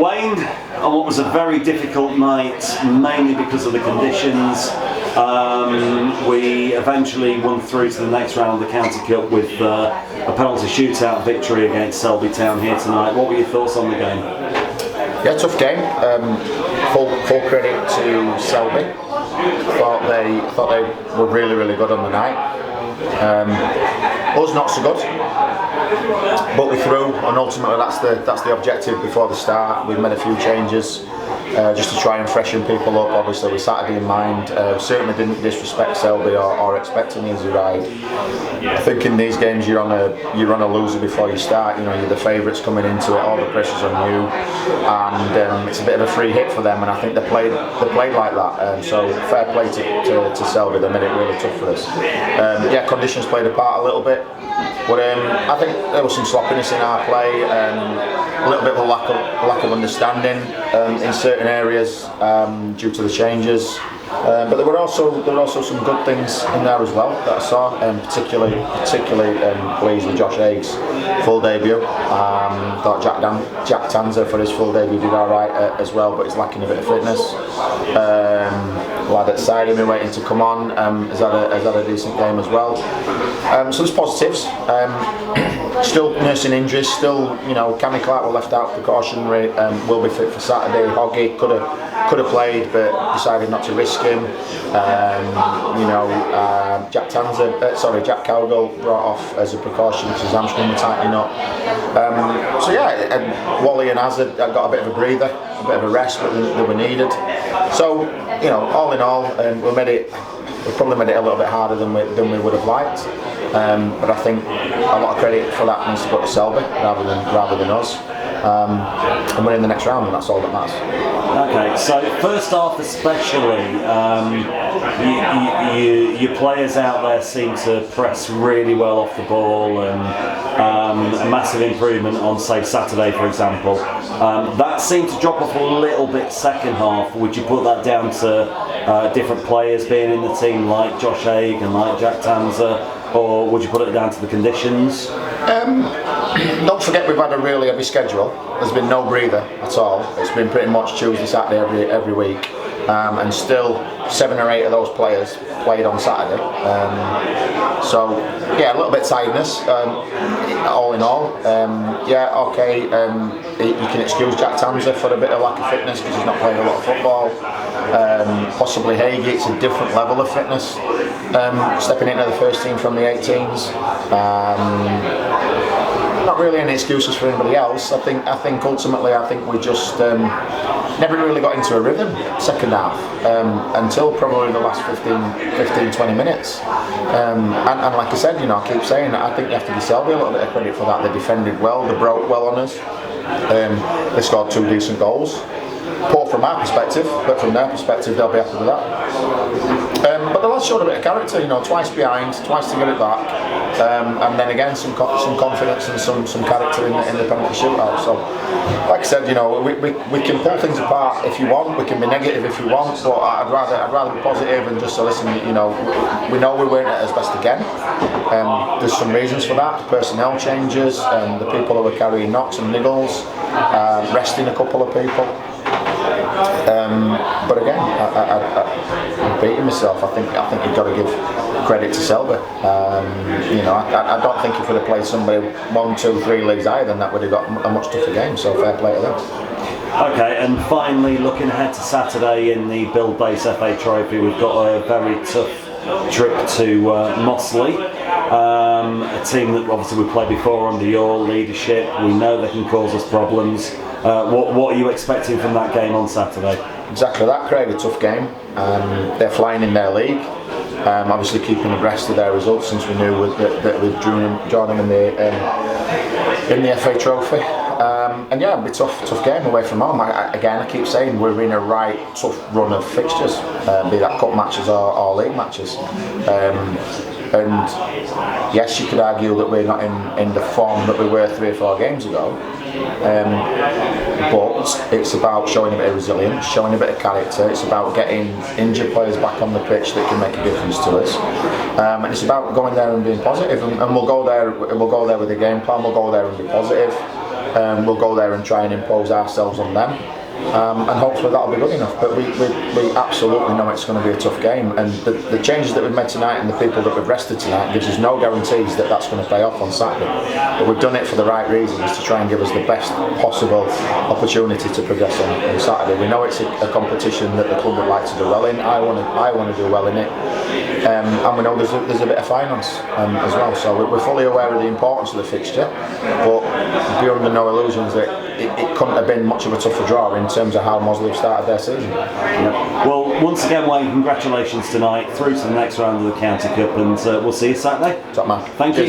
Wayne, on what was a very difficult night, mainly because of the conditions, we eventually won through to the next round of the County Cup with a penalty shootout victory against Selby Town here tonight. What were your thoughts on the game? Yeah, tough game. Full credit to Selby. Thought they were really good on the night. Us not so good, but we threw, and ultimately that's the objective before the start. We've made a few changes just to try and freshen people up, obviously with Saturday in mind. Certainly didn't disrespect Selby or expect an easy ride. I think in these games you're on a loser before you start. You know, you're the favourites coming into it, all the pressure's on you, and it's a bit of a free hit for them, and I think they played like that. So fair play to Selby, they made it really tough for us. Yeah, conditions played a part a little bit, but I think there was some sloppiness in our play, a little bit of a lack of understanding in certain areas due to the changes. But there were also some good things in there as well that I saw, particularly pleased with Josh Haig's full debut. Thought Jack Tanzer for his full debut did alright as well, but he's lacking a bit of fitness. Lad at side of me waiting to come on has had a decent game as well. So there's positives. Still nursing injuries. Still, Cammy Clark were left out precautionary. Will be fit for Saturday. Hoggy could have played, but decided not to risk him. Jack Cowgill brought off as a precaution because his hamstring was tightening up. So yeah, and Wally and Hazard got a bit of a breather, a bit of a rest, but they were needed. So all in all, we probably made it a little bit harder than we would have liked. But I think a lot of credit for that needs to go to Selby rather than us. And we're in the next round, and that's all that matters. Okay, so first half especially, your players out there seem to press really well off the ball, and a massive improvement on, say, Saturday, for example. That seemed to drop off a little bit second half. Would you put that down to different players being in the team, like Josh Haig and like Jack Tanzer, or would you put it down to the conditions? Don't forget we've had a really heavy schedule. There's been no breather at all. It's been pretty much Tuesday, Saturday every week, and still 7 or 8 of those players played on Saturday. So yeah, a little bit tiredness. All in all, you can excuse Jack Tanzer for a bit of lack of fitness because he's not playing a lot of football. Possibly Haig, it's a different level of fitness. Stepping into the first team from the 18s. Not really any excuses for anybody else. I think ultimately we just never really got into a rhythm second half until probably the last 15-20 minutes. And like I said, I keep saying I think you have to give Selby a little bit of credit for that. They defended well, they broke well on us. They scored 2 decent goals. Poor from our perspective, but from their perspective they'll be happy with that. But the lads showed a bit of character, twice behind, twice to get it back, and then again some confidence and some character in the penalty shootout. So, like I said, we can pull things apart if you want, we can be negative if you want, but I'd rather be positive and just say, listen, we know we weren't at as best again. There's some reasons for that: personnel changes, the people who were carrying knocks and niggles, resting a couple of people. But again, I'm beating myself. I think you've got to give credit to Selby. I don't think if we'd have played somebody 1, 2, 3 leagues higher than that, would have got a much tougher game. So fair play to them. Okay, and finally, looking ahead to Saturday in the Build Base FA Trophy, we've got a very tough trip to Mossley, a team that obviously we played before under your leadership. We know they can cause us problems. What are you expecting from that game on Saturday? Exactly that, Craig. A tough game. They're flying in their league. Obviously keeping abreast of their results since we knew that we'd drawn them in the FA Trophy. And yeah, it'll be a tough game away from home. I keep saying we're in a right tough run of fixtures, be that cup matches or league matches. And yes, you could argue that we're not in the form that we were 3 or 4 games ago. But it's about showing a bit of resilience, showing a bit of character. It's about getting injured players back on the pitch that can make a difference to us. And it's about going there and being positive. And we'll go there with a game plan. We'll go there and be positive. we'll go there and try and impose ourselves on them. And hopefully that'll be good enough. But we absolutely know it's going to be a tough game, and the changes that we've made tonight and the people that we've rested tonight gives us no guarantees that that's going to pay off on Saturday. But we've done it for the right reasons, to try and give us the best possible opportunity to progress on Saturday. We know it's a competition that the club would like to do well in. I want to do well in it, and we know there's a bit of finance as well. So we're fully aware of the importance of the fixture, but be under no illusions that it couldn't have been much of a tougher draw in terms of how Mosley have started their season. Yeah. Well, once again, Wayne, congratulations tonight, through to the next round of the County Cup, and we'll see you Saturday. Top man. Thank you.